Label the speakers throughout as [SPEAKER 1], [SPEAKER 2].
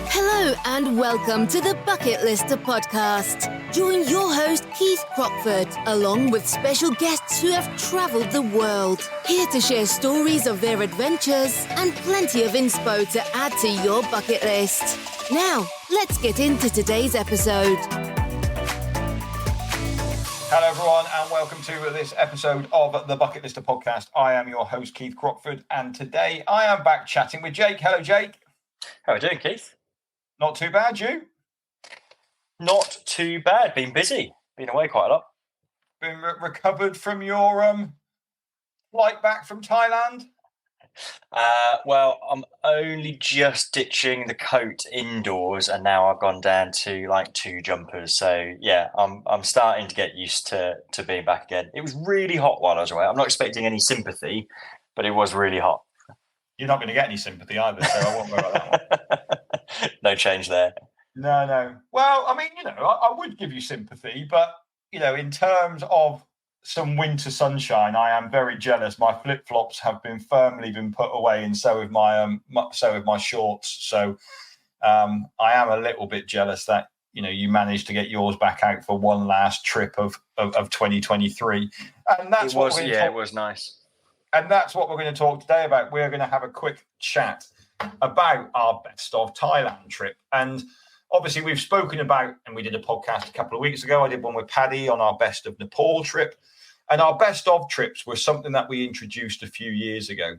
[SPEAKER 1] Hello and welcome to the Bucket Lister podcast. Join your host Keith Crockford along with special guests who have travelled the world, here to share stories of their adventures and plenty of inspo to add to your bucket list. Now, let's get into today's episode.
[SPEAKER 2] Hello everyone and welcome to this episode of the Bucket Lister podcast. I am your host Keith Crockford and today I am back chatting with Jake. Hello Jake.
[SPEAKER 3] How are you doing, Keith?
[SPEAKER 2] Not too bad, you?
[SPEAKER 3] Not too bad. Been busy. Been away quite a lot.
[SPEAKER 2] Been recovered from your flight back from Thailand?
[SPEAKER 3] Well, I'm only just ditching the coat indoors, and now I've gone down to like 2 jumpers. So yeah, I'm starting to get used to being back again. It was really hot while I was away. I'm not expecting any sympathy, but it was really hot.
[SPEAKER 2] You're not going to get any sympathy either, so I won't worry about that one.
[SPEAKER 3] No change there.
[SPEAKER 2] No. Well, I mean, I would give you sympathy, but, in terms of some winter sunshine, I am very jealous. My flip-flops have been firmly put away, and so have my shorts. So I am a little bit jealous that, you managed to get yours back out for one last trip of 2023. And that's
[SPEAKER 3] it was nice.
[SPEAKER 2] And that's what we're going to talk today about. We're going to have a quick chat about our best of Thailand trip. And obviously we've spoken about, and we did a podcast a couple of weeks ago. I did one with Paddy on our best of Nepal trip. And our best of trips were something that we introduced a few years ago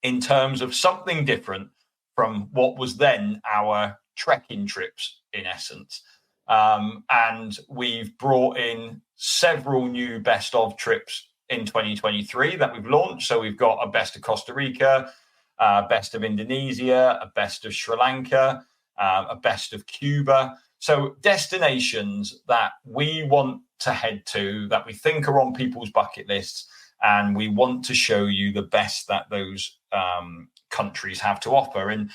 [SPEAKER 2] in terms of something different from what was then our trekking trips, in essence. And we've brought in several new best of trips in 2023 that we've launched. So we've got a best of Costa Rica, a best of Indonesia, a best of Sri Lanka, a best of Cuba. So destinations that we want to head to, that we think are on people's bucket lists, and we want to show you the best that those countries have to offer. And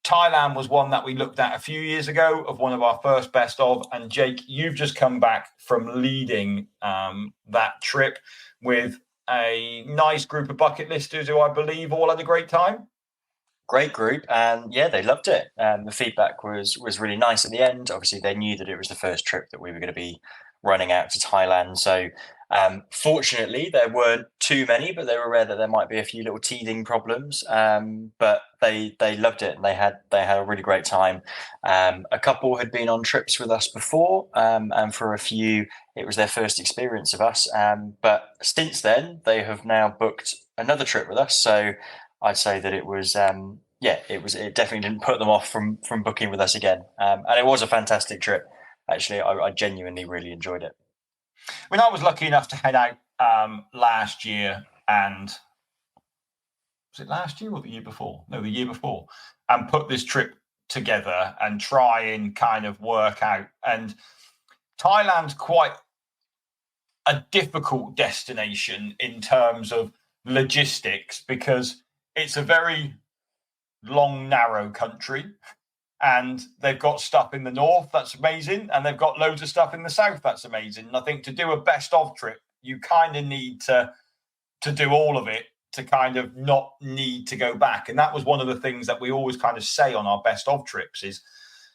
[SPEAKER 2] Thailand was one that we looked at a few years ago of one of our first best of. And Jake, you've just come back from leading that trip with a nice group of bucket listers who I believe all had a great time.
[SPEAKER 3] Great group, and yeah, they loved it. The feedback was really nice at the end. Obviously, they knew that it was the first trip that we were going to be running out to Thailand. So fortunately, there weren't too many, but they were aware that there might be a few little teething problems. But they loved it, and they had a really great time. A couple had been on trips with us before, and for a few, it was their first experience of us. But since then, they have now booked another trip with us. So I'd say that it was, it definitely didn't put them off from booking with us again. And it was a fantastic trip. Actually, I genuinely really enjoyed it.
[SPEAKER 2] I mean, I was lucky enough to head out last year, and was it last year or the year before? No, the year before, and put this trip together and try and kind of work out. And Thailand's quite a difficult destination in terms of logistics because it's a very long, narrow country, and they've got stuff in the north that's amazing, and they've got loads of stuff in the south that's amazing. And I think to do a best of trip, you kind of need to do all of it to kind of not need to go back. And that was one of the things that we always kind of say on our best of trips is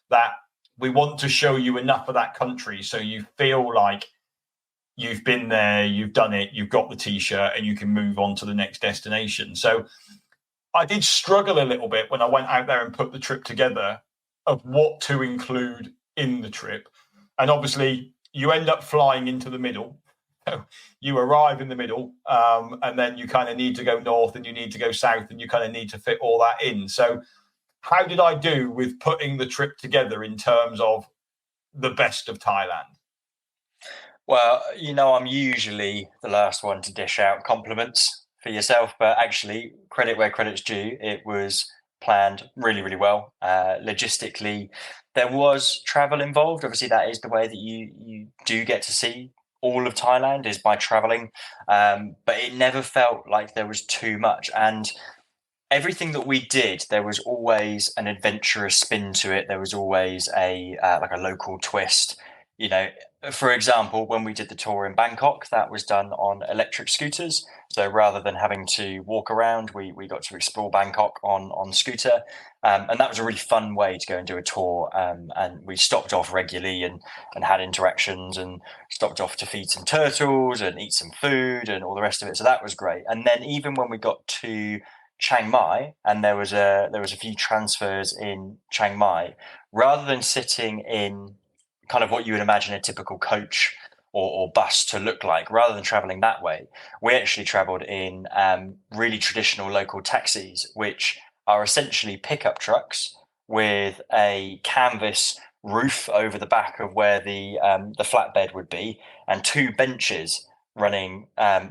[SPEAKER 2] that we want to show you enough of that country so you feel like you've been there, you've done it, you've got the T-shirt, and you can move on to the next destination. So I did struggle a little bit when I went out there and put the trip together of what to include in the trip. And obviously you end up flying into the middle. You arrive in the middle, and then you kind of need to go north and you need to go south, and you kind of need to fit all that in. So how did I do with putting the trip together in terms of the best of Thailand?
[SPEAKER 3] Well, I'm usually the last one to dish out compliments for yourself, but actually, credit where credit's due. It was planned really, really well. Logistically, there was travel involved. Obviously, that is the way that you do get to see all of Thailand is by traveling. But it never felt like there was too much. And everything that we did, there was always an adventurous spin to it. There was always a local twist. For example, when we did the tour in Bangkok, that was done on electric scooters. So rather than having to walk around, we got to explore Bangkok on scooter. And that was a really fun way to go and do a tour. And we stopped off regularly and had interactions, and stopped off to feed some turtles and eat some food and all the rest of it. So that was great. And then even when we got to Chiang Mai, and there was a few transfers in Chiang Mai, rather than sitting in kind of what you would imagine a typical coach or bus to look like, rather than traveling that way, we actually traveled in really traditional local taxis, which are essentially pickup trucks with a canvas roof over the back of where the flatbed would be, and two benches running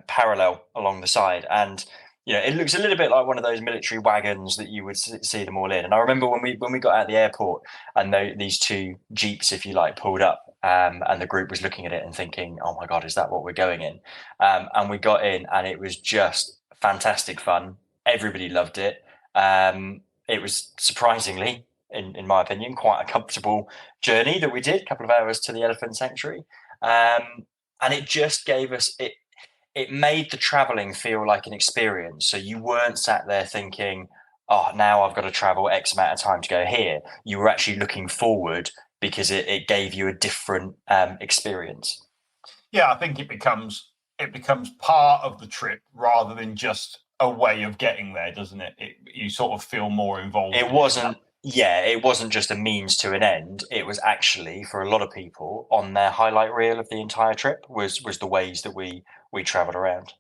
[SPEAKER 3] parallel along the side. And it looks a little bit like one of those military wagons that you would see them all in. And I remember when we got out the airport, and these two jeeps, if you like, pulled up, and the group was looking at it and thinking, "Oh my God, is that what we're going in?" And we got in, and it was just fantastic fun. Everybody loved it. It was surprisingly, in my opinion, quite a comfortable journey that we did. A couple of hours to the elephant sanctuary, and it just gave us it. It made the traveling feel like an experience. So you weren't sat there thinking, "Oh, now I've got to travel X amount of time to go here." You were actually looking forward, because it gave you a different experience.
[SPEAKER 2] Yeah, I think it becomes part of the trip rather than just a way of getting there, doesn't it? You sort of feel more involved.
[SPEAKER 3] It wasn't just a means to an end. It was actually, for a lot of people, on their highlight reel of the entire trip was the ways that we traveled around.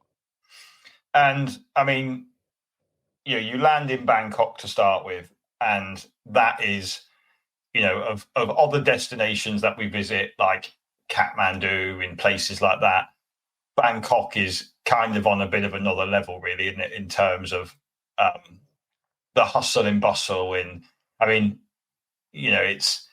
[SPEAKER 2] And I mean, you land in Bangkok to start with, and that is, of other destinations that we visit, like Kathmandu, in places like that, Bangkok is kind of on a bit of another level, really, isn't it, in terms of the hustle and bustle. And I mean, it's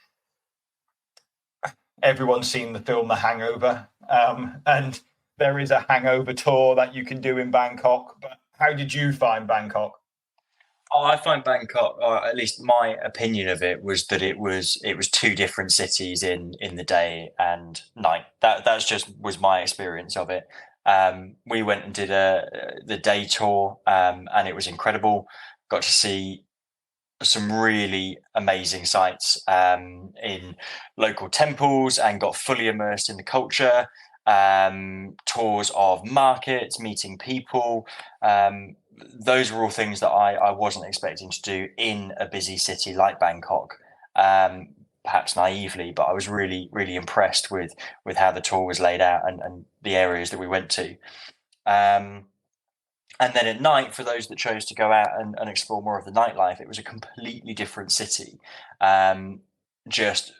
[SPEAKER 2] everyone's seen the film The Hangover, and there is a hangover tour that you can do in Bangkok. But how did you find Bangkok?
[SPEAKER 3] I find Bangkok, or at least my opinion of it, was that it was two different cities in the day and night. That's just was my experience of it. We went and did the day tour, and it was incredible. Got to see some really amazing sights in local temples, and got fully immersed in the culture. Tours of markets, meeting people. Those were all things that I wasn't expecting to do in a busy city like Bangkok. Perhaps naively, but I was really, really impressed with how the tour was laid out, and the areas that we went to. And then at night, for those that chose to go out and explore more of the nightlife, it was a completely different city. Just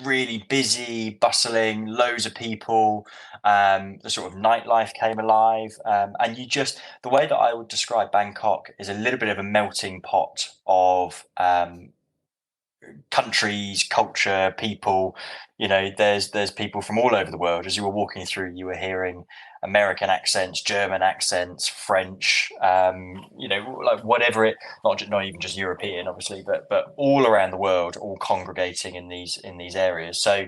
[SPEAKER 3] really busy, bustling, loads of people. The sort of nightlife came alive. And the way that I would describe Bangkok is a little bit of a melting pot of countries, culture, people. There's people from all over the world. As you were walking through, you were hearing American accents, German accents, French, like whatever it, not even just European, obviously, but all around the world, all congregating in these areas. So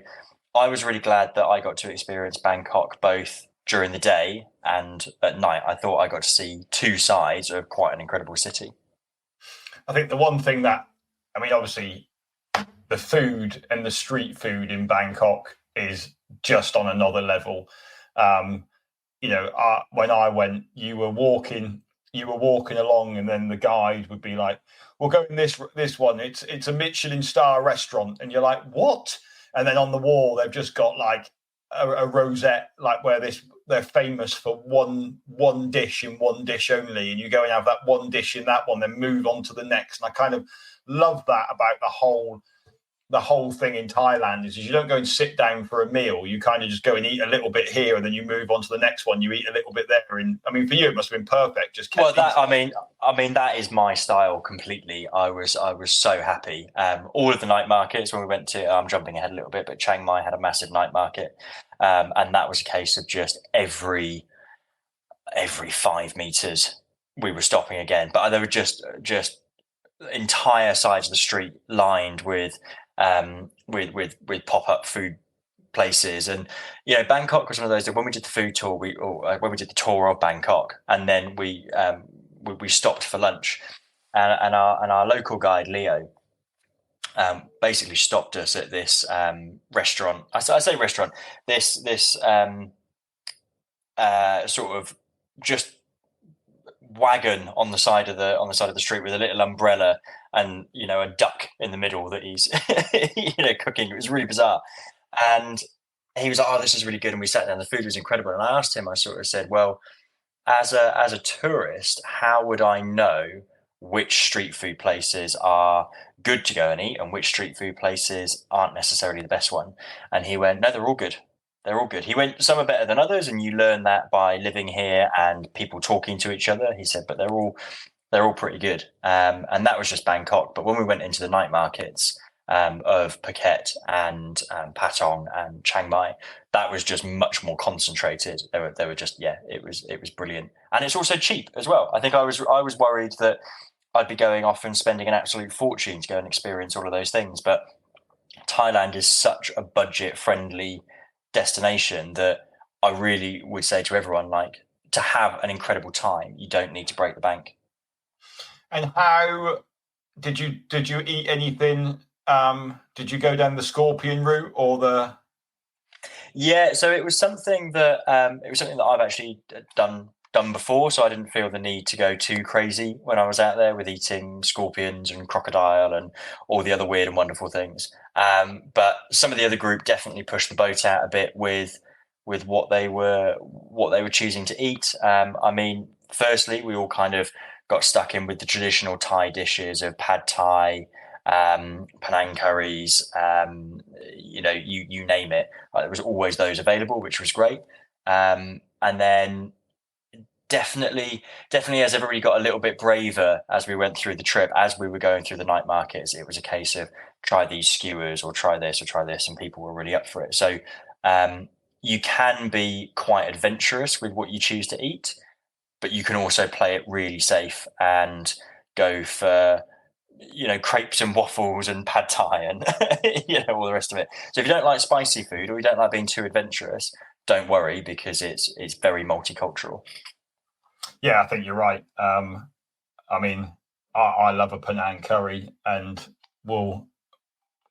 [SPEAKER 3] I was really glad that I got to experience Bangkok both during the day and at night. I thought I got to see two sides of quite an incredible city.
[SPEAKER 2] I think the one thing that, obviously, the food and the street food in Bangkok is just on another level. When I went, you were walking along, and then the guide would be like, "We'll go in this one. It's a Michelin star restaurant," and you're like, "What?" And then on the wall, they've just got like a rosette, like where they're famous for one dish and one dish only, and you go and have that one dish in that one, then move on to the next. And I kind of love that about the whole thing in Thailand is you don't go and sit down for a meal. You kind of just go and eat a little bit here, and then you move on to the next one. You eat a little bit there, and for you, it must have been perfect. Just
[SPEAKER 3] that is my style completely. I was so happy. All of the night markets when we went to, I'm jumping ahead a little bit, but Chiang Mai had a massive night market, and that was a case of just every 5 meters we were stopping again. But there were just entire sides of the street lined with pop-up food places. And Bangkok was one of those that when we did the food tour, when we did the tour of Bangkok, and then we stopped for lunch, and our local guide Leo basically stopped us at this restaurant. I say restaurant. This sort of just wagon on the side of the street with a little umbrella and a duck in the middle that he's cooking. It was really bizarre, and he was like, "Oh, this is really good." And we sat down. The food was incredible. And I asked him. I sort of said, "Well, as a tourist, how would I know which street food places are good to go and eat and which street food places aren't necessarily the best one?" And he went, "No, they're all good. They're all good." He went, "Some are better than others, and you learn that by living here and people talking to each other." He said, "But they're all pretty good." And that was just Bangkok. But when we went into the night markets of Phuket and Patong and Chiang Mai, that was just much more concentrated. They were just it was brilliant, and it's also cheap as well. I think I was worried that I'd be going off and spending an absolute fortune to go and experience all of those things, but Thailand is such a budget friendly destination that I really would say to everyone, like, to have an incredible time, you don't need to break the bank.
[SPEAKER 2] And how did you eat anything? Did you go down the scorpion route or the?
[SPEAKER 3] Yeah, so it was something that I've actually done before, so I didn't feel the need to go too crazy when I was out there with eating scorpions and crocodile and all the other weird and wonderful things. But some of the other group definitely pushed the boat out a bit with what they were choosing to eat. I mean, firstly, we all kind of got stuck in with the traditional Thai dishes of pad Thai, Penang curries, you name it. There was always those available, which was great. And then definitely as everybody got a little bit braver as we went through the trip, as we were going through the night markets, it was a case of try these skewers or try this, and people were really up for it. So you can be quite adventurous with what you choose to eat, but you can also play it really safe and go for crepes and waffles and pad thai and all the rest of it. So if you don't like spicy food or you don't like being too adventurous, don't worry, because it's very multicultural.
[SPEAKER 2] Yeah, I think you're right. I mean, I love a Penang curry, and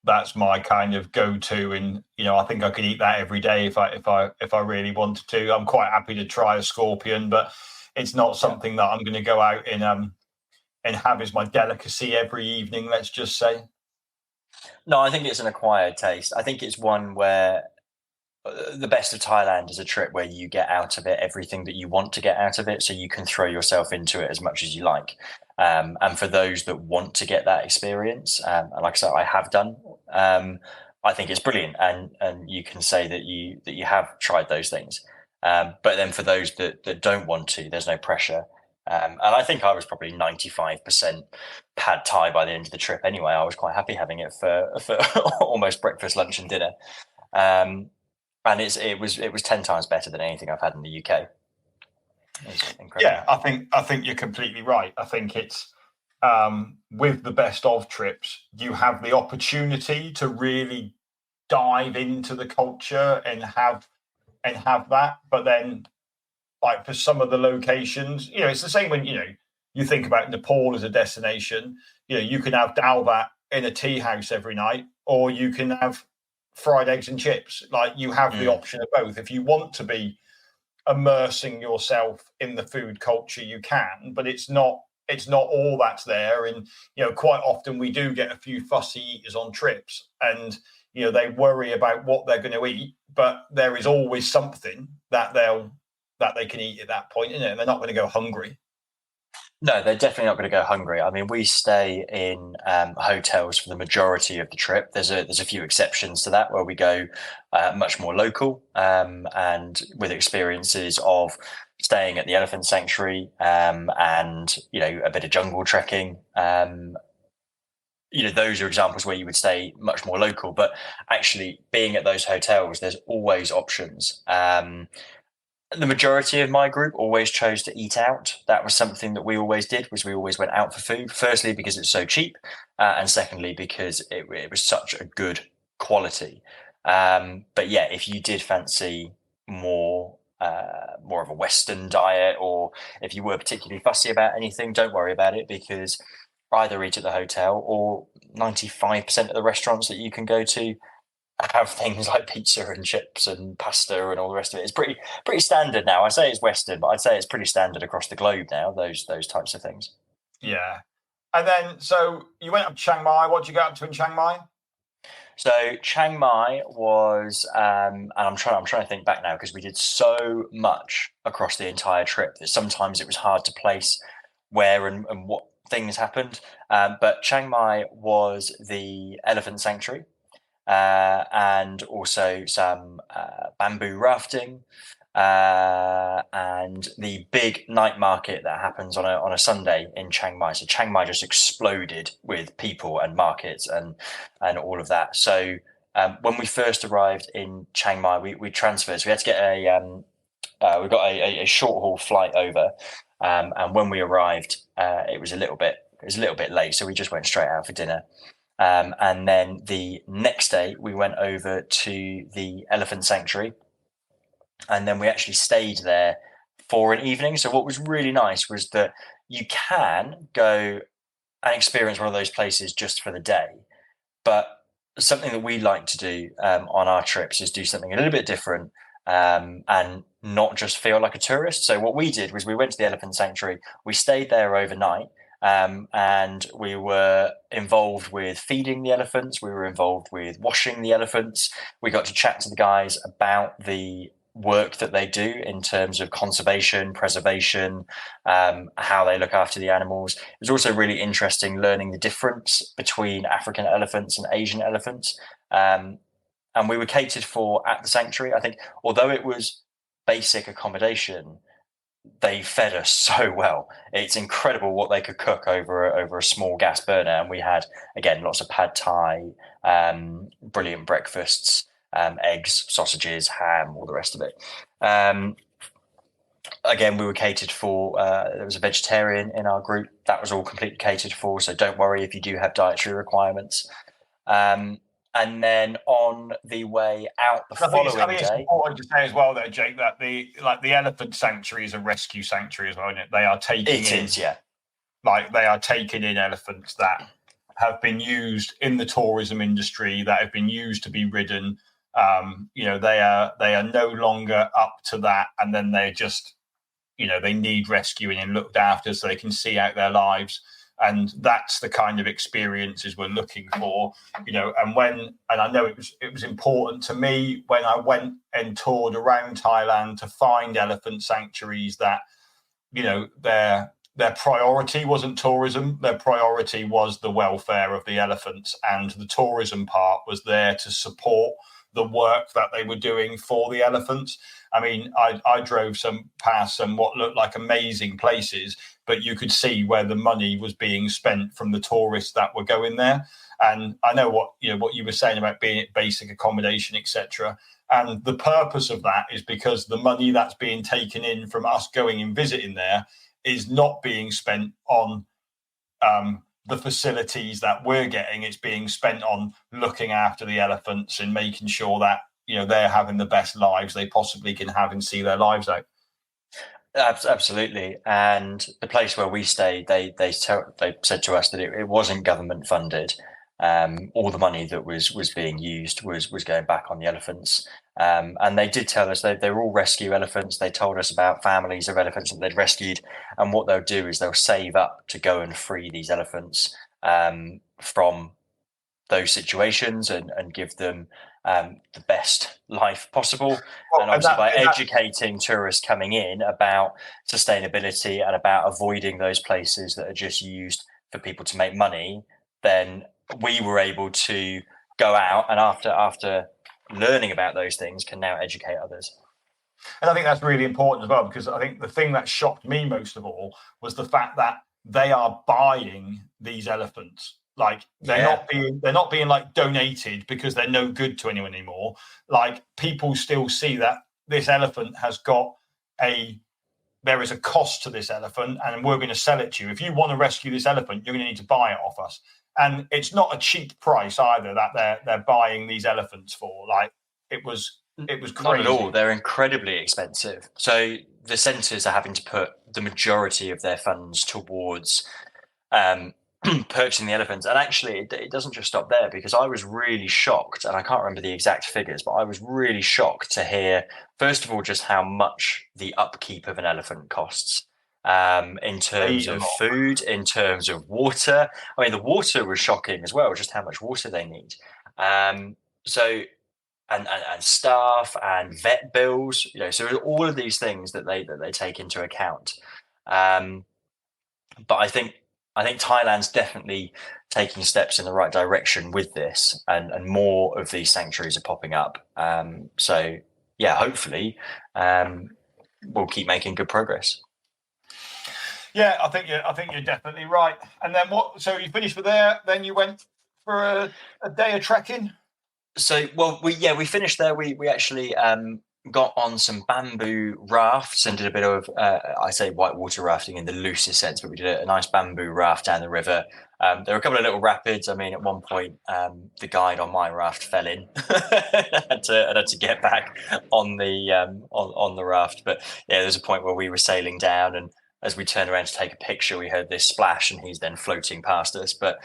[SPEAKER 2] that's my kind of go-to. And I think I could eat that every day if I really wanted to. I'm quite happy to try a scorpion, but it's not something that I'm going to go out and have as my delicacy every evening. Let's just say.
[SPEAKER 3] No, I think it's an acquired taste. I think it's one where the best of Thailand is a trip where you get out of it everything that you want to get out of it, so you can throw yourself into it as much as you like. And for those that want to get that experience, and like I said, I have done, I think it's brilliant, and you can say that you have tried those things. But then for those that don't want to, there's no pressure. And I think I was probably 95% pad Thai by the end of the trip. Anyway, I was quite happy having it for almost breakfast, lunch, and dinner. And it was 10 times better than anything I've had in the UK.
[SPEAKER 2] Yeah, I think you're completely right. I think it's with the best of trips, you have the opportunity to really dive into the culture and have that. But then, like, for some of the locations, it's the same when you think about Nepal as a destination. You can have dal bhat in a tea house every night, or you can have fried eggs and chips. Like, you have the option of both. If you want to be immersing yourself in the food culture, you can, but it's not all that's there. And quite often we do get a few fussy eaters on trips, and they worry about what they're going to eat, but there is always something that they can eat at that point, isn't it? And they're not going to go hungry.
[SPEAKER 3] No, they're definitely not going to go hungry. I mean, we stay in hotels for the majority of the trip. There's a few exceptions to that where we go much more local, and with experiences of staying at the elephant sanctuary, and a bit of jungle trekking. Those are examples where you would stay much more local. But actually, being at those hotels, there's always options. The majority of my group always chose to eat out. That was something that we always did, was we always went out for food. Firstly, because it's so cheap, and secondly, because it was such a good quality. But yeah, if you did fancy more of a Western diet, or if you were particularly fussy about anything, don't worry about it, because either eat at the hotel, or 95% of the restaurants that you can go to have things like pizza and chips and pasta and all the rest of it. It's pretty standard now. I say it's Western, but I'd say it's pretty standard across the globe now, those types of things.
[SPEAKER 2] Yeah. And then, so you went up to Chiang Mai. What did you get up to in Chiang Mai?
[SPEAKER 3] So Chiang Mai was, and I'm trying to think back now, because we did so much across the entire trip that sometimes it was hard to place where and what things happened. But Chiang Mai was the elephant sanctuary, and also some bamboo rafting, and the big night market that happens on a Sunday in Chiang Mai. So Chiang Mai just exploded with people and markets and all of that. So when we first arrived in Chiang Mai, we transferred. So we had to get we got a short haul flight over, and when we arrived, it was a little bit late, so we just went straight out for dinner. And then the next day, we went over to the elephant sanctuary, and then we actually stayed there for an evening. So what was really nice was that you can go and experience one of those places just for the day, but something that we like to do on our trips is do something a little bit different, and not just feel like a tourist. So what we did was we went to the elephant sanctuary, we stayed there overnight, and we were involved with feeding the elephants. We were involved with washing the elephants. We got to chat to the guys about the work that they do in terms of conservation, preservation, how they look after the animals. It was also really interesting learning the difference between African elephants and Asian elephants. And we were catered for at the sanctuary. I think, although it was basic accommodation, they fed us so well. It's incredible what they could cook over a small gas burner. And we had, again, lots of pad thai, brilliant breakfasts, eggs, sausages, ham, all the rest of it. Again, we were catered for. There was a vegetarian in our group. That was all completely catered for. So don't worry if you do have dietary requirements. And then on the way out the following day,
[SPEAKER 2] it's important to say as well, though, Jake, that the elephant sanctuary is a rescue sanctuary as well, isn't it? They are taking they are taking in elephants that have been used in the tourism industry, that have been used to be ridden. They are no longer up to that, and then they're just, they need rescuing and looked after so they can see out their lives. And that's the kind of experiences we're looking for, and I know it was important to me when I went and toured around Thailand to find elephant sanctuaries that, their priority wasn't tourism. Their priority was the welfare of the elephants, and the tourism part was there to support the work that they were doing for the elephants. I mean, I drove past some what looked like amazing places, but you could see where the money was being spent from the tourists that were going there. And I know what you were saying about being at basic accommodation, etc. And the purpose of that is because the money that's being taken in from us going and visiting there is not being spent on the facilities that we're getting. It's being spent on looking after the elephants and making sure that they're having the best lives they possibly can have and see their lives out.
[SPEAKER 3] Absolutely. And the place where we stayed, they said to us that it wasn't government funded. All the money that was being used was going back on the elephants. And they did tell us they were all rescue elephants. They told us about families of elephants that they'd rescued, and what they'll do is they'll save up to go and free these elephants from those situations and give them the best life possible. Well, and obviously by educating tourists coming in about sustainability and about avoiding those places that are just used for people to make money, then we were able to go out and after learning about those things can now educate others.
[SPEAKER 2] And I think that's really important as well, because I think the thing that shocked me most of all was the fact that they are buying these elephants. Like they're not being like donated because they're no good to anyone anymore. Like people still see that this elephant has got there is a cost to this elephant, and we're going to sell it to you. If you want to rescue this elephant, you're going to need to buy it off us. and it's not a cheap price either that they're buying these elephants for. Like it was crazy.
[SPEAKER 3] Not at all. They're incredibly expensive. So the centres are having to put the majority of their funds towards purchasing the elephants. And actually, it doesn't just stop there, because I was really shocked, and I can't remember the exact figures, but I was really shocked to hear, first of all, just how much the upkeep of an elephant costs. In terms of food, in terms of water. I mean, the water was shocking as well, just how much water they need. So and staff and vet bills, so all of these things that they take into account. But I think Thailand's definitely taking steps in the right direction with this, and more of these sanctuaries are popping up. So yeah, hopefully we'll keep making good progress.
[SPEAKER 2] Yeah, I think you're definitely right. And then what? So you finished with there. Then you went for a day of trekking.
[SPEAKER 3] So we finished there. We actually got on some bamboo rafts and did a bit of I say whitewater rafting in the loosest sense, but we did a nice bamboo raft down the river. There were a couple of little rapids. I mean, at one point, the guide on my raft fell in. I had to get back on the raft. But yeah, there's a point where we were sailing down, and as we turned around to take a picture, we heard this splash, and he's then floating past us. But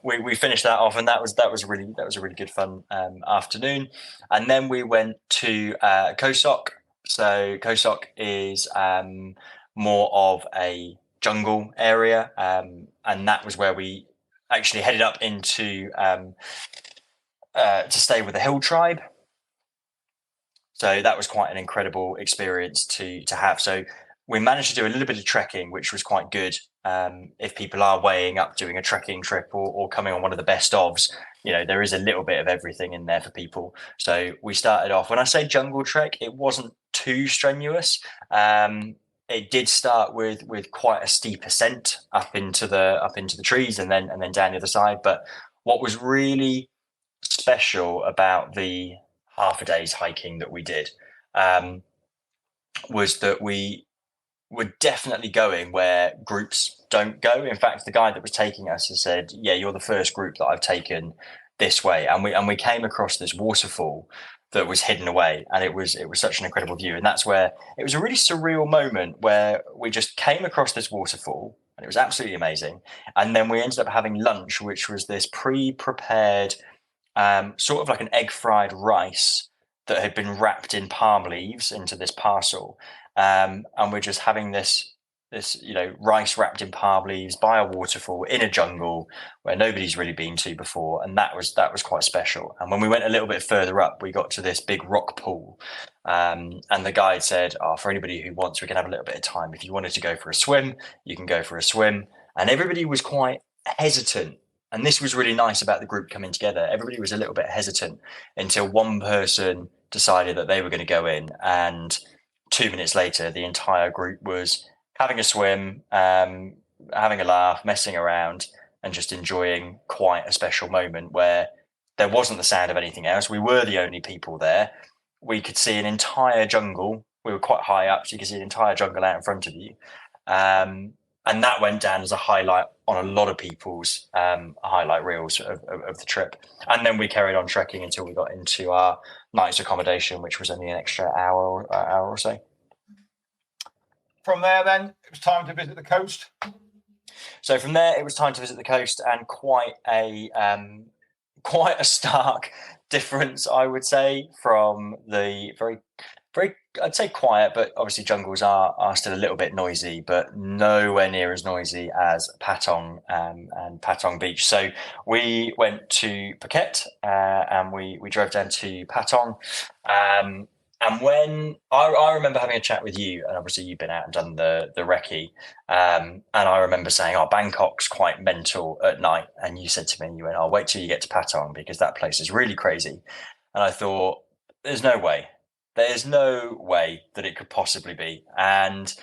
[SPEAKER 3] we finished that off, and that was a really good fun afternoon. And then we went to Koh Sok. So Koh Sok is more of a jungle area, and that was where we actually headed up into to stay with the hill tribe. So that was quite an incredible experience to have. So we managed to do a little bit of trekking, which was quite good. If people are weighing up doing a trekking trip or coming on one of the best ofs, there is a little bit of everything in there for people. So we started off, when I say jungle trek, it wasn't too strenuous. It did start with quite a steep ascent up into the trees and then down the other side. But what was really special about the half a day's hiking that we did was that we were definitely going where groups don't go. In fact, the guy that was taking us has said, "Yeah, you're the first group that I've taken this way." And we came across this waterfall that was hidden away, and it was such an incredible view. And that's where it was a really surreal moment where we just came across this waterfall, and it was absolutely amazing. And then we ended up having lunch, which was this pre-prepared sort of like an egg fried rice that had been wrapped in palm leaves into this parcel. And we're just having this rice wrapped in palm leaves by a waterfall in a jungle where nobody's really been to before, and that was quite special. And when we went a little bit further up, we got to this big rock pool, and the guide said, for anybody who wants, we can have a little bit of time. If you wanted to go for a swim, you can go for a swim. And everybody was quite hesitant. And this was really nice about the group coming together. Everybody was a little bit hesitant until one person decided that they were going to go in, and 2 minutes later, the entire group was having a swim, having a laugh, messing around, and just enjoying quite a special moment where there wasn't the sound of anything else. We were the only people there. We could see an entire jungle. We were quite high up, so you could see an entire jungle out in front of you. And that went down as a highlight on a lot of people's highlight reels of the trip. And then we carried on trekking until we got into our night's accommodation, which was only an extra hour or so.
[SPEAKER 2] From there, then, it was time to visit the coast.
[SPEAKER 3] So from there, it was time to visit the coast, and quite a stark difference, I would say, from the very, I'd say quiet, but obviously jungles are still a little bit noisy, but nowhere near as noisy as Patong and Patong Beach. So we went to Phuket and we drove down to Patong. And when I remember having a chat with you, and obviously you've been out and done the recce, and I remember saying, Bangkok's quite mental at night. And you said to me, you went, "I'll wait till you get to Patong because that place is really crazy." And I thought, there's no way that it could possibly be. And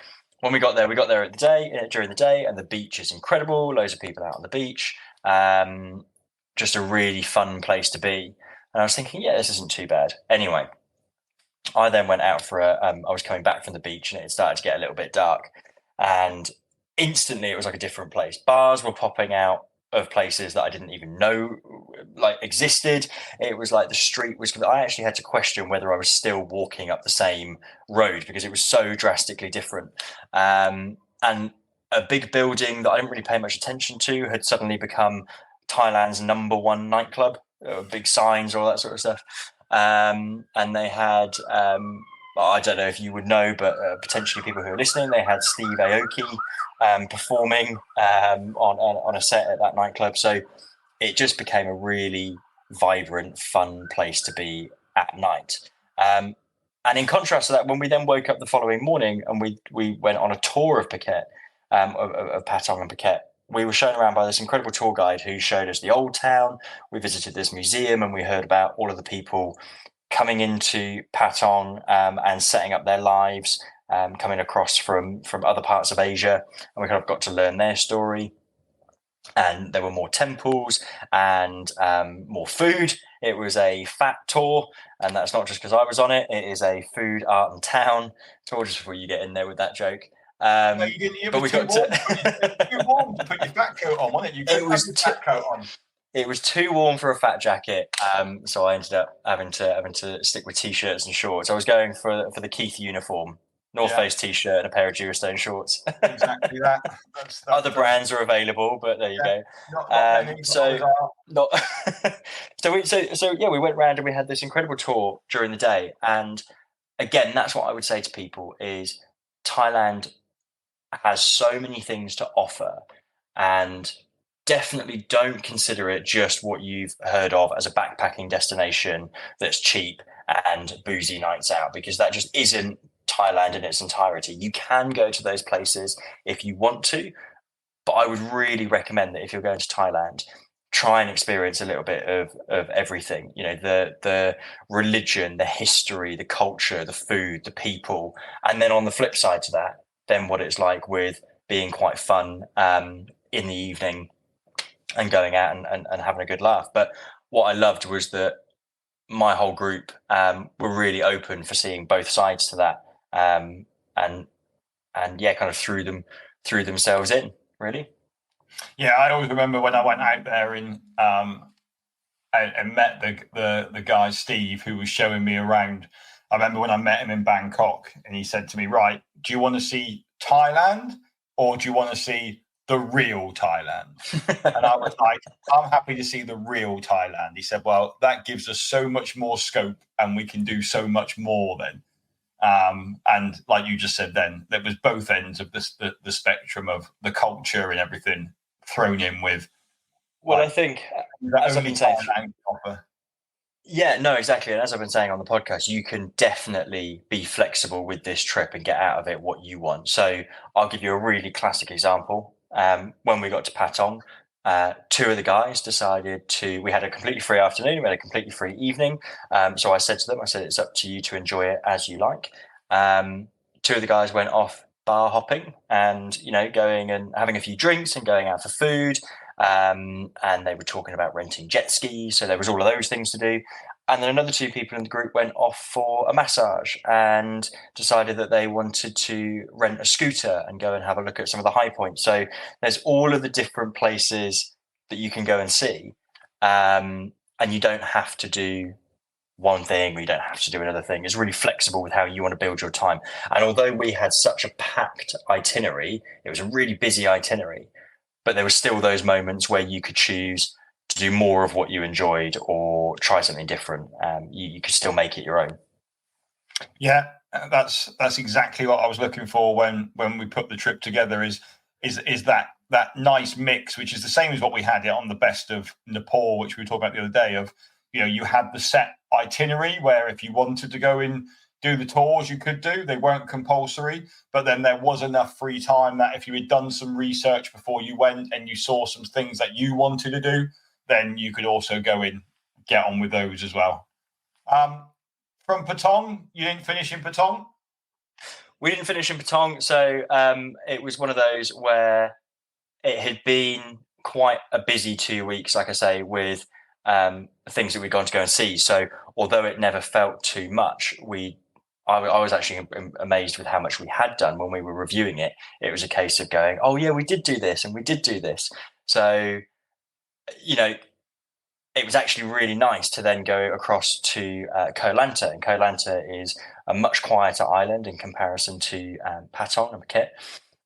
[SPEAKER 3] when we got there during the day, and the beach is incredible. Loads of people out on the beach. Just a really fun place to be. And I was thinking, yeah, this isn't too bad. Anyway, I then went out for I was coming back from the beach, and it started to get a little bit dark, and instantly it was like a different place. Bars were popping out of places that I didn't even know like existed. It was like the street was, I actually had to question whether I was still walking up the same road because it was so drastically different. And a big building that I didn't really pay much attention to had suddenly become Thailand's #1 nightclub, big signs, all that sort of stuff. And they had, I don't know if you would know, but potentially people who are listening, they had Steve Aoki performing on a set at that nightclub. So it just became a really vibrant, fun place to be at night. And in contrast to that, when we then woke up the following morning and we went on a tour of Phuket, of Patong and Phuket, we were shown around by this incredible tour guide who showed us the old town. We visited this museum and we heard about all of the people coming into Patong and setting up their lives, coming across from other parts of Asia, and we kind of got to learn their story. And there were more temples and more food. It was a fat tour, and that's not just because I was on it. It is a food, art, and town tour. Just before you get in there with that joke.
[SPEAKER 2] No, you didn't. But we got too warm to put your fat coat on, wasn't it? You couldn't have your fat coat on.
[SPEAKER 3] It was too warm for a fat jacket, so I ended up having to stick with t-shirts and shorts. I was going for the Keith uniform, North Face t-shirt and a pair of Durastone shorts.
[SPEAKER 2] Exactly that.
[SPEAKER 3] Other brands are available, but there you go. We went around and we had this incredible tour during the day. And again, that's what I would say to people is Thailand has so many things to offer, and definitely don't consider it just what you've heard of as a backpacking destination that's cheap and boozy nights out, because that just isn't Thailand in its entirety. You can go to those places if you want to, but I would really recommend that if you're going to Thailand, try and experience a little bit of everything. You know, the religion, the history, the culture, the food, the people, and then on the flip side to that, then what it's like with being quite fun in the evening and going out and having a good laugh. But what I loved was that my whole group were really open for seeing both sides to that, and kind of threw themselves in, really.
[SPEAKER 2] Yeah, I always remember when I went out there and met the guy Steve who was showing me around. I remember when I met him in Bangkok, and he said to me, "Right, do you want to see Thailand or do you want to see the real Thailand?" And I was like, "I'm happy to see the real Thailand." He said, "Well, that gives us so much more scope and we can do so much more then." And like you just said then, there was both ends of the spectrum of the culture and everything thrown in with.
[SPEAKER 3] Well, I think, as I've been saying, yeah, no, exactly. And as I've been saying on the podcast, you can definitely be flexible with this trip and get out of it what you want. So I'll give you a really classic example. When we got to Patong, two of the guys decided we had a completely free afternoon, we had a completely free evening. So I said to them, it's up to you to enjoy it as you like. Two of the guys went off bar hopping and, going and having a few drinks and going out for food. And they were talking about renting jet skis. So there was all of those things to do. And then another two people in the group went off for a massage and decided that they wanted to rent a scooter and go and have a look at some of the high points. So there's all of the different places that you can go and see. And you don't have to do one thing or you don't have to do another thing. It's really flexible with how you want to build your time. And although we had such a packed itinerary, it was a really busy itinerary, but there were still those moments where you could choose to do more of what you enjoyed or try something different. You could still make it your own.
[SPEAKER 2] Yeah, that's exactly what I was looking for when we put the trip together. Is that nice mix, which is the same as what we had on the best of Nepal, which we talked about the other day. Of you had the set itinerary where if you wanted to go in do the tours, you could do. They weren't compulsory, but then there was enough free time that if you had done some research before you went and you saw some things that you wanted to do, then you could also go in, get on with those as well. From Patong, you didn't finish in Patong?
[SPEAKER 3] We didn't finish in Patong. So it was one of those where it had been quite a busy 2 weeks, like I say, with things that we'd gone to go and see. So although it never felt too much, I was actually amazed with how much we had done when we were reviewing it. It was a case of going, oh yeah, we did do this and we did do this. So you know, it was actually really nice to then go across to Koh Lanta. And Koh Lanta is a much quieter island in comparison to Patong and Phuket.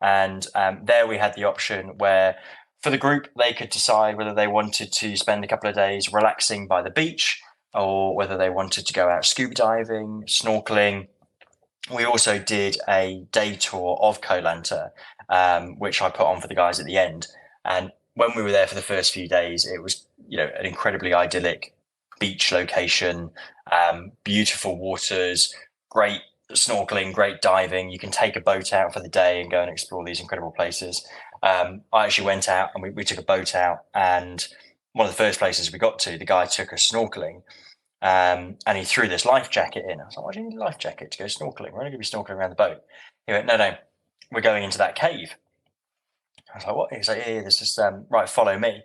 [SPEAKER 3] And there we had the option where for the group, they could decide whether they wanted to spend a couple of days relaxing by the beach or whether they wanted to go out scuba diving, snorkeling. We also did a day tour of Koh Lanta, which I put on for the guys at the end. And when we were there for the first few days, it was, an incredibly idyllic beach location, beautiful waters, great snorkeling, great diving. You can take a boat out for the day and go and explore these incredible places. I actually went out and we took a boat out, and one of the first places we got to, the guy took us snorkeling, and he threw this life jacket in. I was like, why do you need a life jacket to go snorkeling? We're only going to be snorkeling around the boat. He went, no, we're going into that cave. I was like, what? He was like, yeah, there's just, right, follow me.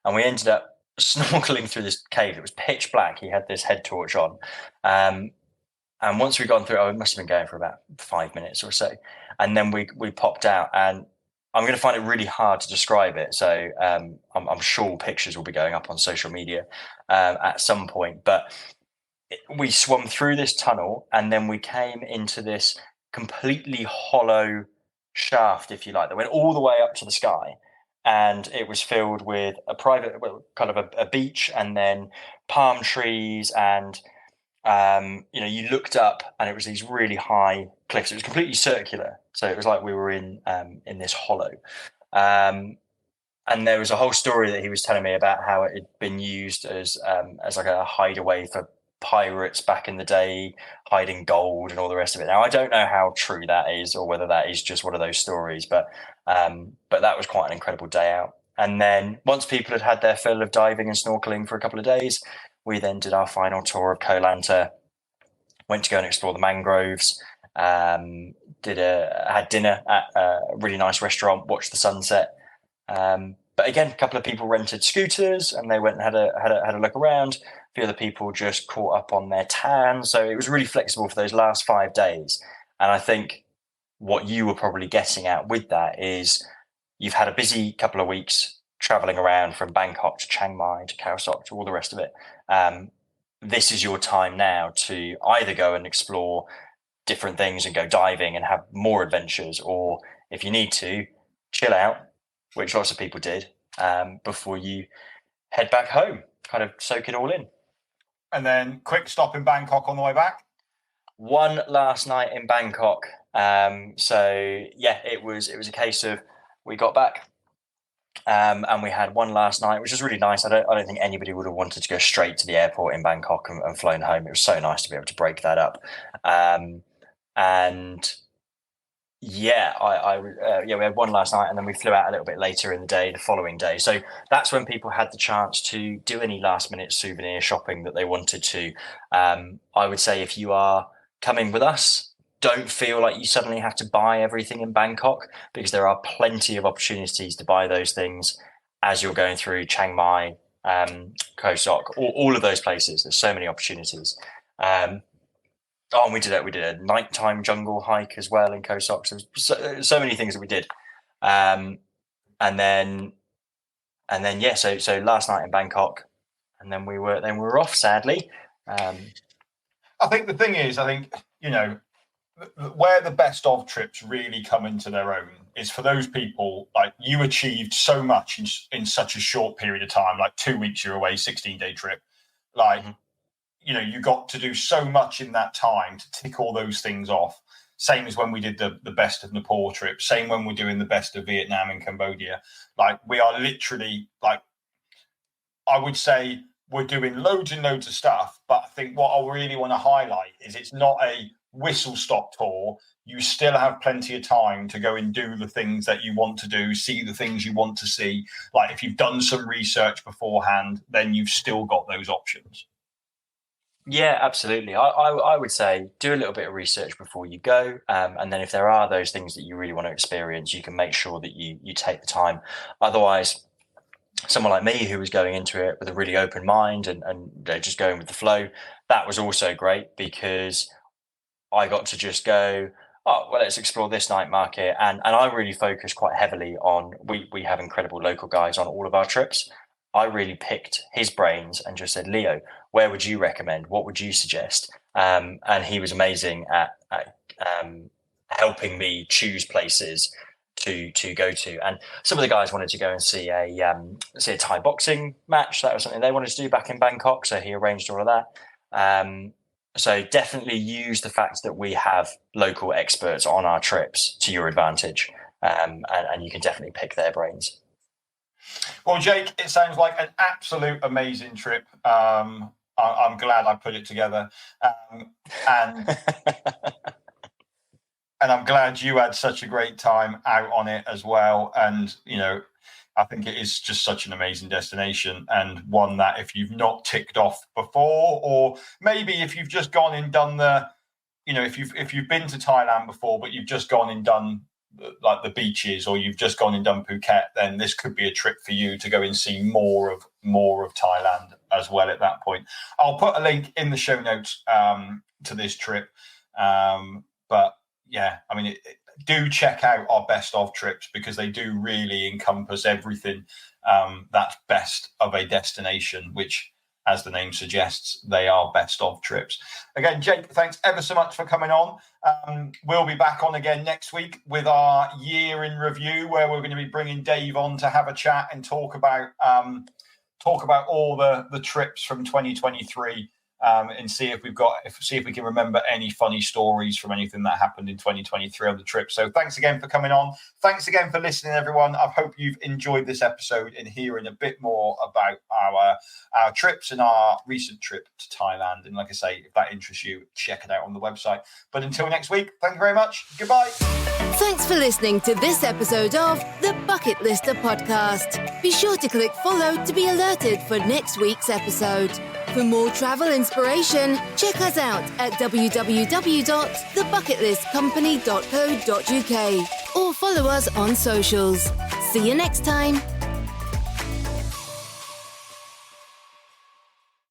[SPEAKER 3] And we ended up snorkeling through this cave. It was pitch black. He had this head torch on. And once we'd gone through, it must have been going for about 5 minutes or so. And then we popped out, and I'm going to find it really hard to describe it. So I'm sure pictures will be going up on social media at some point. But we swum through this tunnel, and then we came into this completely hollow shaft, if you like, that went all the way up to the sky. And it was filled with a private, kind of a beach, and then palm trees, and you looked up, and it was these really high cliffs. It was completely circular, so it was like we were in this hollow. And there was a whole story that he was telling me about how it had been used as like a hideaway for pirates back in the day, hiding gold and all the rest of it. Now, I don't know how true that is, or whether that is just one of those stories, but that was quite an incredible day out. And then once people had had their fill of diving and snorkeling for a couple of days, we then did our final tour of Koh Lanta, went to go and explore the mangroves, had dinner at a really nice restaurant, watched the sunset. But again, a couple of people rented scooters, and they went and had a look around. A few other people just caught up on their tan. So it was really flexible for those last 5 days. And I think what you were probably getting at with that is you've had a busy couple of weeks traveling around from Bangkok to Chiang Mai to Khao Sok to all the rest of it. This is your time now to either go and explore different things and go diving and have more adventures, or if you need to, chill out, which lots of people did, before you head back home, kind of soak it all in.
[SPEAKER 2] And then quick stop in Bangkok on the way back?
[SPEAKER 3] One last night in Bangkok. So yeah, it was a case of we got back, and we had one last night, which was really nice. I don't think anybody would have wanted to go straight to the airport in Bangkok and flown home. It was so nice to be able to break that up. And yeah, we had one last night, and then we flew out a little bit later in the day, the following day. So that's when people had the chance to do any last minute souvenir shopping that they wanted to. I would say if you are coming with us, don't feel like you suddenly have to buy everything in Bangkok, because there are plenty of opportunities to buy those things as you're going through Chiang Mai, Koh Sok, all of those places. There's so many opportunities. And we did a nighttime jungle hike as well in Koh Sok. So many things that we did. And then yeah, so last night in Bangkok, and then we were off, sadly.
[SPEAKER 2] I think the thing is, where the best of trips really come into their own is for those people, like you achieved so much in such a short period of time, like 2 weeks you're away, 16-day trip. Like, you got to do so much in that time to tick all those things off. Same as when we did the best of Nepal trip, same when we're doing the best of Vietnam and Cambodia. Like, we are literally, like, I would say we're doing loads and loads of stuff, but I think what I really want to highlight is it's not a whistle-stop tour. You still have plenty of time to go and do the things that you want to do, see the things you want to see. Like, if you've done some research beforehand, then you've still got those options.
[SPEAKER 3] Yeah, absolutely. I would say do a little bit of research before you go. And then if there are those things that you really want to experience, you can make sure that you take the time. Otherwise, someone like me who was going into it with a really open mind and just going with the flow, that was also great, because I got to just go, oh, well, let's explore this night market. And I really focus quite heavily on, we have incredible local guides on all of our trips. I really picked his brains and just said, Leo, where would you recommend? What would you suggest? And he was amazing at helping me choose places to go to. And some of the guys wanted to go and see a Thai boxing match. That was something they wanted to do back in Bangkok, so he arranged all of that. So definitely use the fact that we have local experts on our trips to your advantage, and you can definitely pick their brains.
[SPEAKER 2] Well, Jake, it sounds like an absolute amazing trip. I'm glad I put it together, and I'm glad you had such a great time out on it as well. And I think it is just such an amazing destination, and one that if you've not ticked off before, or maybe if you've just gone and done if you've been to Thailand before, but you've just gone and done like the beaches, or you've just gone and done Phuket, then this could be a trip for you to go and see more of Thailand as well at that point. I'll put a link in the show notes to this trip. But yeah, I mean, do check out our best of trips, because they do really encompass everything that's best of a destination, which, as the name suggests, they are best of trips. Again, Jake, thanks ever so much for coming on. We'll be back on again next week with our year in review, where we're going to be bringing Dave on to have a chat and talk about all the trips from 2023. And see if we can remember any funny stories from anything that happened in 2023 on the trip. So thanks again for coming on. Thanks again for listening, everyone. I hope you've enjoyed this episode and hearing a bit more about our trips and our recent trip to Thailand. And like I say, if that interests you, check it out on the website. But until next week, thank you very much. Goodbye.
[SPEAKER 1] Thanks for listening to this episode of the Bucket Lister podcast. Be sure to click follow to be alerted for next week's episode. For more travel inspiration, check us out at www.thebucketlistcompany.co.uk or follow us on socials. See you next time.